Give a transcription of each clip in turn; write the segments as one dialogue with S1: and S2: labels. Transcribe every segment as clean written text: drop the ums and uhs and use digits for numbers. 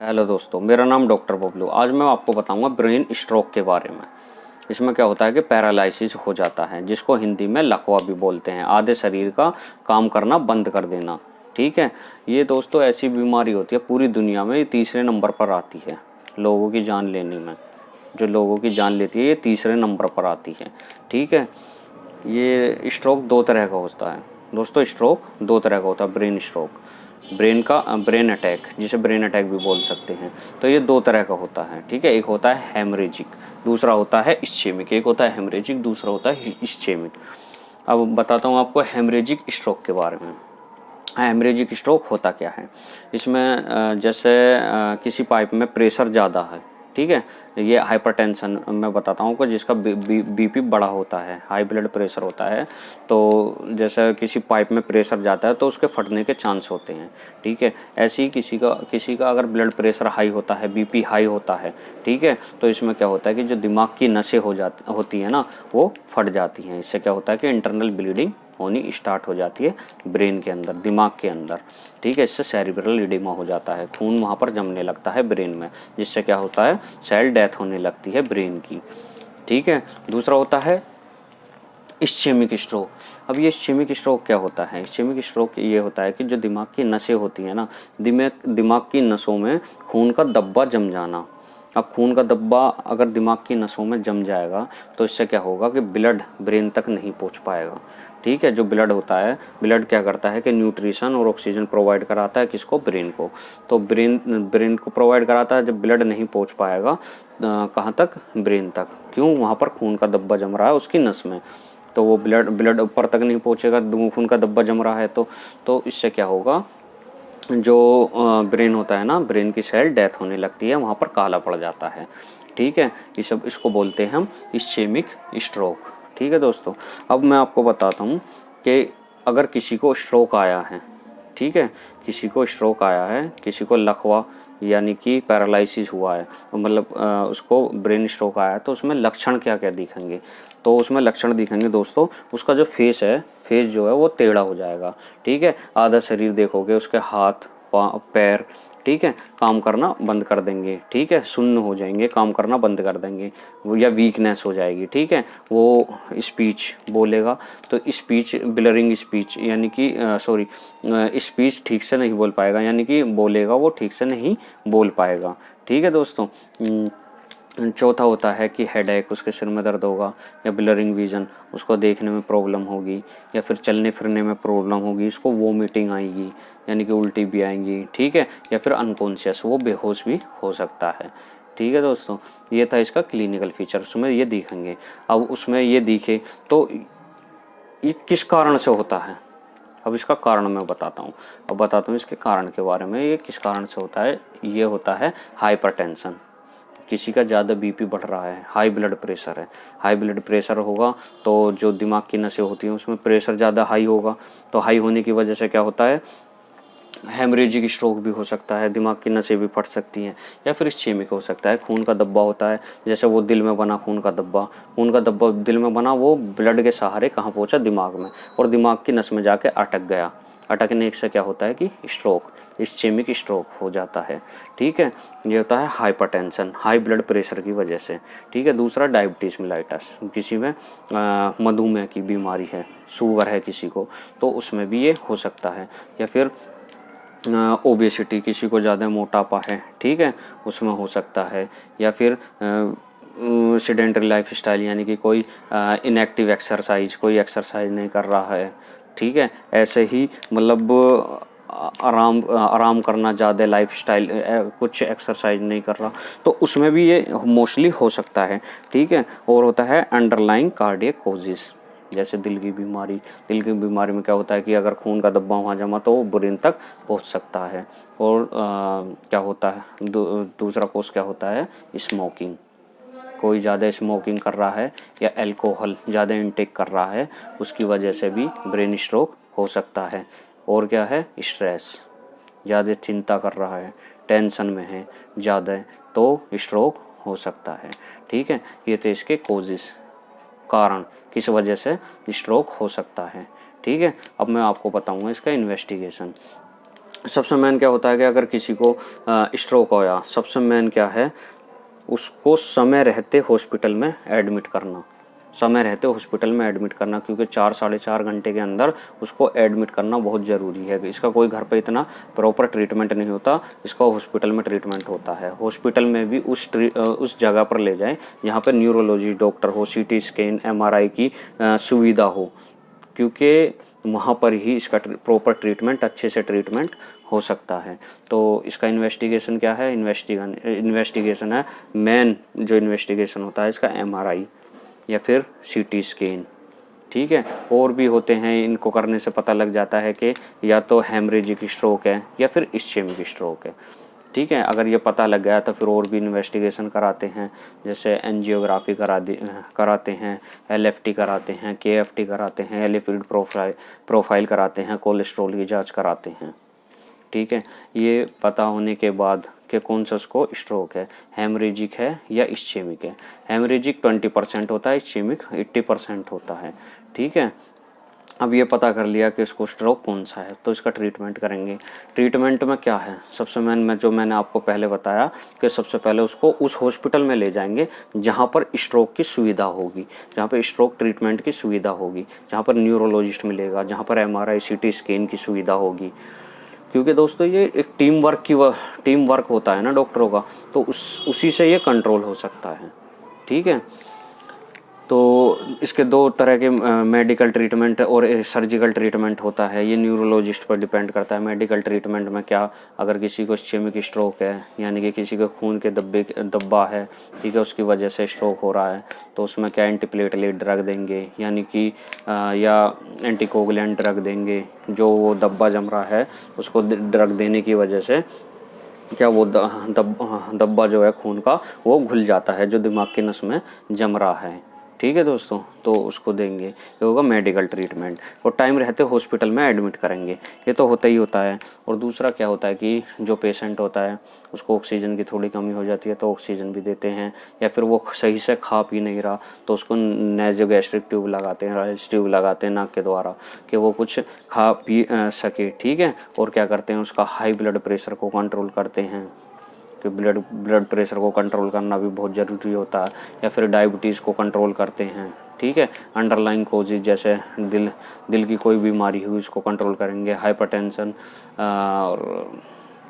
S1: Hello दोस्तों, मेरा नाम डॉक्टर बबलू। आज मैं आपको बताऊंगा ब्रेन स्ट्रोक के बारे में। इसमें क्या होता है कि पैरालिसिस हो जाता है, जिसको हिंदी में लकवा भी बोलते हैं। आधे शरीर का काम करना बंद कर देना। ठीक है, ये दोस्तों ऐसी बीमारी होती है, पूरी दुनिया में ये तीसरे नंबर पर आती है लोगों की जान लेने में। जो लोगों की जान लेती है ये तीसरे नंबर पर आती है। ठीक है, ये स्ट्रोक दो तरह का होता है दोस्तों। स्ट्रोक दो तरह का होता है। ब्रेन स्ट्रोक, ब्रेन अटैक, जिसे ब्रेन अटैक भी बोल सकते हैं। तो ये दो तरह का होता है। ठीक है, एक होता है हेमरेजिक, दूसरा होता है इस्चेमिक। एक होता है हेमरेजिक, दूसरा होता है इस्चेमिक। अब बताता हूँ आपको हेमरेजिक स्ट्रोक के बारे में। हेमरेजिक स्ट्रोक होता क्या है। इसमें जैसे किसी पाइप में प्रेशर ज़्यादा है। ठीक है, ये हाइपरटेंशन मैं बताता हूँ, को जिसका बीपी बड़ा होता है, हाई ब्लड प्रेशर होता है। तो जैसे किसी पाइप में प्रेशर जाता है तो उसके फटने के चांस होते हैं। ठीक है, ऐसे ही किसी का अगर ब्लड प्रेशर हाई होता है, बीपी हाई होता है, ठीक है, तो इसमें क्या होता है कि जो दिमाग की नसें होती हैं ना, वो फट जाती हैं। इससे क्या होता है कि इंटरनल ब्लीडिंग होनी स्टार्ट हो जाती है ब्रेन के अंदर, दिमाग के अंदर। ठीक है, इससे सेरिब्रल एडिमा हो जाता है, खून वहाँ पर जमने लगता है ब्रेन में, जिससे क्या होता है, सेल डेथ होने लगती है ब्रेन की। ठीक है, दूसरा होता है इस्चेमिक स्ट्रोक। अब ये इस्चेमिक स्ट्रोक क्या होता है। इस्चेमिक स्ट्रोक ये होता है कि जो दिमाग की नसें होती हैं ना, दिमाग की नसों में खून का दब्बा जम जाना। अब खून का दब्बा अगर दिमाग की नसों में जम जाएगा तो इससे क्या होगा कि ब्लड ब्रेन तक नहीं पहुंच पाएगा। ठीक है, जो ब्लड होता है, ब्लड क्या करता है कि न्यूट्रिशन और ऑक्सीजन प्रोवाइड कराता है किसको, ब्रेन को। तो ब्रेन को प्रोवाइड कराता है। जब ब्लड नहीं पहुंच पाएगा कहाँ तक, ब्रेन तक। क्यों, वहाँ पर खून का दब्बा जम रहा है उसकी नस में, तो वो ब्लड ऊपर तक नहीं पहुंचेगा, खून का दब्बा जम रहा है। तो इससे क्या होगा, जो ब्रेन होता है ना, ब्रेन की सेल डेथ होने लगती है, वहाँ पर काला पड़ जाता है। ठीक है, इसको बोलते हैं हम इस्चेमिक स्ट्रोक। ठीक है दोस्तों, अब मैं आपको बताता हूँ कि अगर किसी को स्ट्रोक आया है, ठीक है, किसी को स्ट्रोक आया है, किसी को लकवा यानी कि पैरालिसिस हुआ है, तो मतलब उसको ब्रेन स्ट्रोक आया है, तो उसमें लक्षण क्या क्या दिखेंगे। तो उसमें लक्षण दिखेंगे दोस्तों, उसका जो फेस जो है वो टेढ़ा हो जाएगा। ठीक है, आधा शरीर देखोगे, उसके हाथ पैर, ठीक है, काम करना बंद कर देंगे। ठीक है, सुन्न हो जाएंगे, काम करना बंद कर देंगे, या वीकनेस हो जाएगी। ठीक है, वो स्पीच बोलेगा तो स्पीच ब्लरिंग स्पीच, यानी कि सॉरी, स्पीच ठीक से नहीं बोल पाएगा, यानी कि बोलेगा वो ठीक से नहीं बोल पाएगा। ठीक है दोस्तों, चौथा होता है कि हेडेक, उसके सिर में दर्द होगा, या ब्लरिंग विजन, उसको देखने में प्रॉब्लम होगी, या फिर चलने फिरने में प्रॉब्लम होगी, इसको वोमिटिंग आएगी, यानी कि उल्टी भी आएंगी। ठीक है, या फिर अनकॉन्शियस, वो बेहोश भी हो सकता है। ठीक है दोस्तों, ये था इसका क्लिनिकल फीचर, उसमें ये दिखेंगे। अब उसमें ये दिखे तो ये किस कारण से होता है। अब इसका कारण मैं बताता हूँ। अब बताता हूँ इसके कारण के बारे में, ये किस कारण से होता है। ये होता है हाइपरटेंशन। किसी का ज़्यादा बीपी बढ़ रहा है, हाई ब्लड प्रेशर है। हाई ब्लड प्रेशर होगा तो जो दिमाग की नसें होती हैं उसमें प्रेशर ज़्यादा हाई होगा, तो हाई होने की वजह से क्या होता है, हेमरेजिक स्ट्रोक भी हो सकता है, दिमाग की नसें भी फट सकती हैं, या फिर इस्चेमिक हो सकता है। खून का दब्बा होता है, जैसे वो दिल में बना खून का दब्बा दिल में बना, वो ब्लड के सहारे कहाँ पहुँचा, दिमाग में, और दिमाग की नस में जाके अटक गया। अटकने से क्या होता है कि स्ट्रोक, इस्चेमिक स्ट्रोक हो जाता है। ठीक है, ये होता है हाइपरटेंशन, हाई ब्लड प्रेशर की वजह से। ठीक है, दूसरा डायबिटीज़ मेलाइटस, किसी में मधुमेह की बीमारी है, शुगर है किसी को, तो उसमें भी ये हो सकता है। या फिर ओबेसिटी, किसी को ज़्यादा मोटापा है, ठीक है, उसमें हो सकता है। या फिर सेडेंटरी लाइफ स्टाइल, यानी कि कोई इनएक्टिव एक्सरसाइज, कोई एक्सरसाइज नहीं कर रहा है। ठीक है, ऐसे ही मतलब आराम करना, ज़्यादा लाइफ स्टाइल, कुछ एक्सरसाइज नहीं कर रहा, तो उसमें भी ये मोस्टली हो सकता है। ठीक है, और होता है अंडरलाइंग कार्डियक कॉजेज़, जैसे दिल की बीमारी में क्या होता है कि अगर खून का दब्बा वहाँ जमा तो वो ब्रेन तक पहुँच सकता है। और क्या होता है, दूसरा कोर्स क्या होता है, स्मोकिंग। कोई ज़्यादा स्मोकिंग कर रहा है या अल्कोहल ज़्यादा इंटेक कर रहा है, उसकी वजह से भी ब्रेन स्ट्रोक हो सकता है। और क्या है, स्ट्रेस, ज़्यादा चिंता कर रहा है, टेंशन में है ज़्यादा, तो स्ट्रोक हो सकता है। ठीक है, ये थे इसके कोजेस, कारण किस वजह से स्ट्रोक हो सकता है। ठीक है, अब मैं आपको बताऊंगा इसका इन्वेस्टिगेशन। सबसे मेन क्या होता है कि अगर किसी को स्ट्रोक होया, सबसे मेन क्या है, उसको समय रहते हॉस्पिटल में एडमिट करना, समय रहते हॉस्पिटल में एडमिट करना, क्योंकि 4 साढ़े 4 घंटे के अंदर उसको एडमिट करना बहुत ज़रूरी है। इसका कोई घर पे इतना प्रॉपर ट्रीटमेंट नहीं होता, इसका हॉस्पिटल में ट्रीटमेंट होता है। हॉस्पिटल में भी उस जगह पर ले जाएं जहाँ पर न्यूरोलॉजिस्ट डॉक्टर हो, CT स्कैन MRI की सुविधा हो, क्योंकि वहाँ पर ही इसका प्रॉपर ट्रीटमेंट, अच्छे से ट्रीटमेंट हो सकता है। तो इसका इन्वेस्टिगेशन क्या है, इन्वेस्टिगेशन है, मेन जो इन्वेस्टिगेशन होता है इसका MRI या फिर CT स्कैन, ठीक है। और भी होते हैं, इनको करने से पता लग जाता है कि या तो हेमरेजिक स्ट्रोक है या फिर इस्चेमिक स्ट्रोक है, ठीक है। अगर ये पता लग गया तो फिर और भी इन्वेस्टिगेशन कराते हैं, जैसे एंजियोग्राफी कराते हैं, LFT कराते हैं, KFT कराते हैं, लिपिड प्रोफाइल कराते हैं, कोलेस्ट्रॉल की जांच कराते हैं, ठीक है। ये पता होने के बाद कि कौन सा उसको स्ट्रोक है, हेमरेजिक है या इस्चेमिक है। हेमरेजिक 20% होता है, इस्चेमिक 80% होता है, ठीक है। अब ये पता कर लिया कि इसको स्ट्रोक कौन सा है, तो इसका ट्रीटमेंट करेंगे। ट्रीटमेंट में क्या है, सबसे मैंने आपको पहले बताया कि सबसे पहले उसको उस हॉस्पिटल में ले जाएंगे जहाँ पर स्ट्रोक की सुविधा होगी, जहाँ पर स्ट्रोक ट्रीटमेंट की सुविधा होगी, जहाँ पर न्यूरोलॉजिस्ट मिलेगा, जहाँ पर MRI CT स्कैन की सुविधा होगी। क्योंकि दोस्तों ये एक टीम वर्क होता है ना डॉक्टरों का, तो उसी से ये कंट्रोल हो सकता है, ठीक है। तो इसके 2 तरह के मेडिकल ट्रीटमेंट और सर्जिकल ट्रीटमेंट होता है, ये न्यूरोलॉजिस्ट पर डिपेंड करता है। मेडिकल ट्रीटमेंट में क्या, अगर किसी को इस्चेमिक स्ट्रोक है, यानी कि किसी को खून के दब्बा है, ठीक है, उसकी वजह से स्ट्रोक हो रहा है, तो उसमें क्या एंटीप्लेटलेट ड्रग देंगे, यानी कि या एंटीकोगुलेंट ड्रग देंगे। जो वो दब्बा जम रहा है उसको ड्रग देने की वजह से क्या वो दब्बा जो है खून का वो घुल जाता है, जो दिमाग की नस में जम रहा है, ठीक है दोस्तों। तो उसको देंगे, ये होगा मेडिकल ट्रीटमेंट। और टाइम रहते हॉस्पिटल में एडमिट करेंगे, ये तो होता ही होता है। और दूसरा क्या होता है कि जो पेशेंट होता है उसको ऑक्सीजन की थोड़ी कमी हो जाती है, तो ऑक्सीजन भी देते हैं, या फिर वो सही से खा पी नहीं रहा तो उसको नेज़ोगैस्ट्रिक ट्यूब लगाते हैं, राइल्स ट्यूब लगाते हैं नाक के द्वारा, कि वो कुछ खा पी सके, ठीक है। और क्या करते हैं, उसका हाई ब्लड प्रेशर को कंट्रोल करते हैं, कि ब्लड प्रेशर को कंट्रोल करना भी बहुत ज़रूरी होता है। या फिर डायबिटीज़ को कंट्रोल करते हैं, ठीक है। अंडरलाइंग कोजेज जैसे दिल की कोई बीमारी हुई उसको कंट्रोल करेंगे, हाइपरटेंशन, और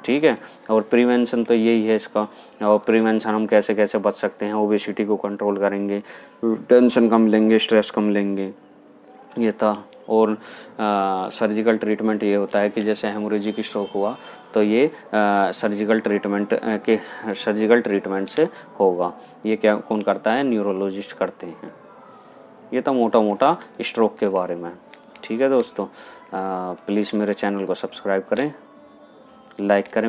S1: ठीक है। और प्रिवेंशन तो यही है इसका। और प्रिवेंशन हम कैसे कैसे बच सकते हैं, ओबेसिटी को कंट्रोल करेंगे, टेंशन कम लेंगे, स्ट्रेस कम लेंगे, ये था। और सर्जिकल ट्रीटमेंट ये होता है कि जैसे हेमोरेजिक स्ट्रोक हुआ तो ये सर्जिकल ट्रीटमेंट से होगा। ये क्या कौन करता है, न्यूरोलॉजिस्ट करते हैं। ये था मोटा मोटा स्ट्रोक के बारे में, ठीक है दोस्तों। प्लीज़ मेरे चैनल को सब्सक्राइब करें, लाइक करें।